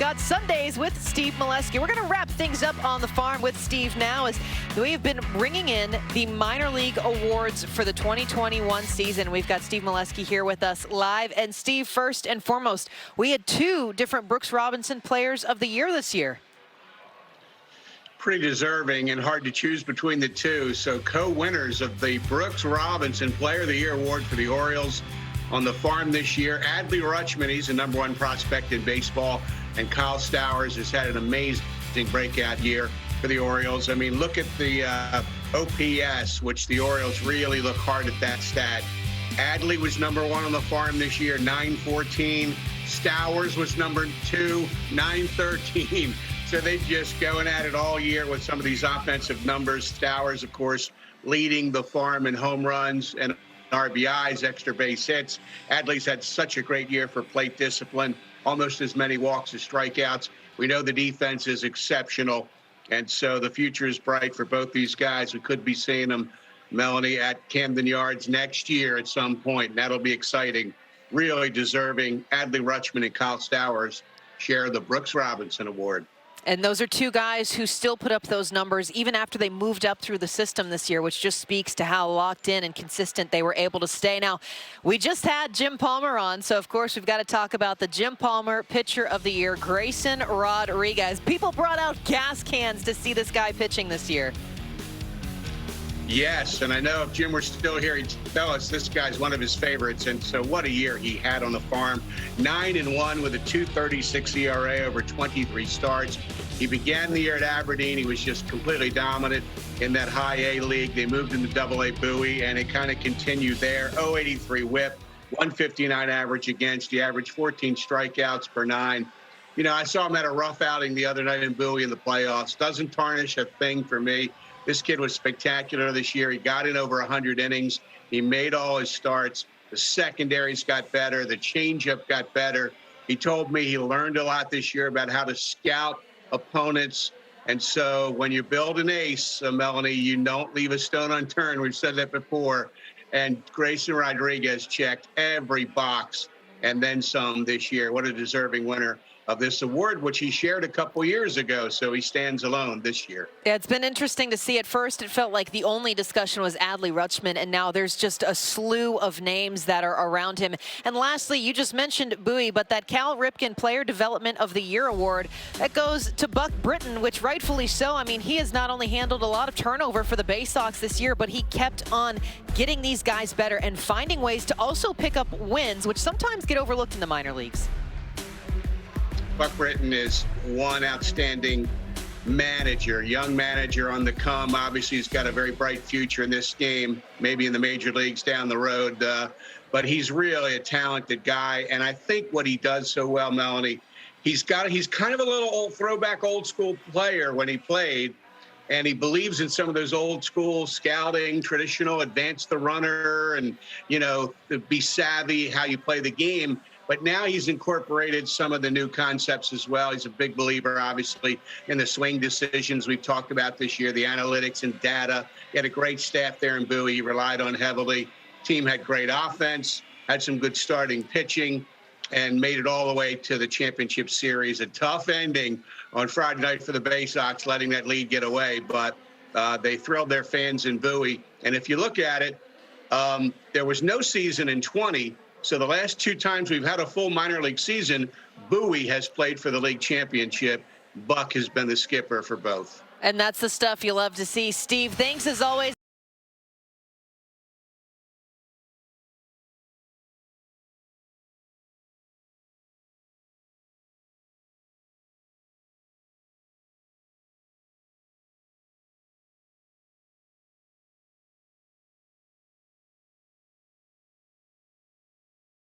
got Sundays with Steve Melewski. We're going to wrap things up on the farm with Steve now as we have been bringing in the minor league awards for the 2021 season. We've got Steve Melewski here with us live. And Steve, first and foremost, we had two different Brooks Robinson Players of the Year this year. Pretty deserving and hard to choose between the two. So co-winners of the Brooks Robinson Player of the Year award for the Orioles on the farm this year. Adley Rutschman, he's the #1 prospect in baseball, and Kyle Stowers has had an amazing breakout year for the Orioles. I mean, look at the OPS, which the Orioles really look hard at that stat. Adley was #1 on the farm this year, 914. Stowers was #2, 913. So they're just going at it all year with some of these offensive numbers. Stowers, of course, leading the farm in home runs and RBIs, extra base hits. Adley's had such a great year for plate discipline, almost as many walks as strikeouts. We know the defense is exceptional, and so the future is bright for both these guys. We could be seeing them, Melanie, at Camden Yards next year at some point, and that'll be exciting. Really deserving. Adley Rutschman and Kyle Stowers share the Brooks Robinson Award. And those are two guys who still put up those numbers even after they moved up through the system this year, which just speaks to how locked in and consistent they were able to stay. Now, we just had Jim Palmer on, so of course we've got to talk about the Jim Palmer Pitcher of the Year, Grayson Rodriguez. People brought out gas cans to see this guy pitching this year. Yes, and I know if Jim were still here, he'd tell us this guy's one of his favorites. And so what a year he had on the farm. 9-1 with a 2.36 ERA over 23 starts. He began the year at Aberdeen. He was just completely dominant in that high A league. They moved into Double-A Bowie, and it kind of continued there. 0.83 whip, 159 average against. He averaged 14 strikeouts per 9. You know, I saw him at a rough outing the other night in Bowie in the playoffs. Doesn't tarnish a thing for me. This kid was spectacular this year. He got in over 100 innings. He made all his starts. The secondaries got better. The changeup got better. He told me he learned a lot this year about how to scout opponents. And so when you build an ace, Melanie, you don't leave a stone unturned. We've said that before. And Grayson Rodriguez checked every box and then some this year. What a deserving winner of this award, which he shared a couple years ago, so he stands alone this year. Yeah, it's been interesting to see. At first, it felt like the only discussion was Adley Rutschman, and now there's just a slew of names that are around him. And lastly, you just mentioned Bowie, but that Cal Ripken Player Development of the Year award, that goes to Buck Britton, which rightfully so. I mean, he has not only handled a lot of turnover for the Bay Sox this year, but he kept on getting these guys better and finding ways to also pick up wins, which sometimes get overlooked in the minor leagues. Buck Britton is one outstanding manager, young manager on the come. Obviously, he's got a very bright future in this game, maybe in the major leagues down the road. But he's really a talented guy. And I think what he does so well, Melanie, he's kind of a little throwback old school player when he played. And he believes in some of those old school scouting, traditional, advance the runner, and, you know, be savvy how you play the game. But now he's incorporated some of the new concepts as well. He's a big believer, obviously, in the swing decisions we've talked about this year, the analytics and data. He had a great staff there in Bowie. He relied on heavily. Team had great offense, had some good starting pitching, and made it all the way to the championship series. A tough ending on Friday night for the Bay Sox, letting that lead get away. But they thrilled their fans in Bowie. And if you look at it, there was no season in 20. So the last 2 times we've had a full minor league season, Bowie has played for the league championship. Buck has been the skipper for both. And that's the stuff you love to see. Steve, thanks as always.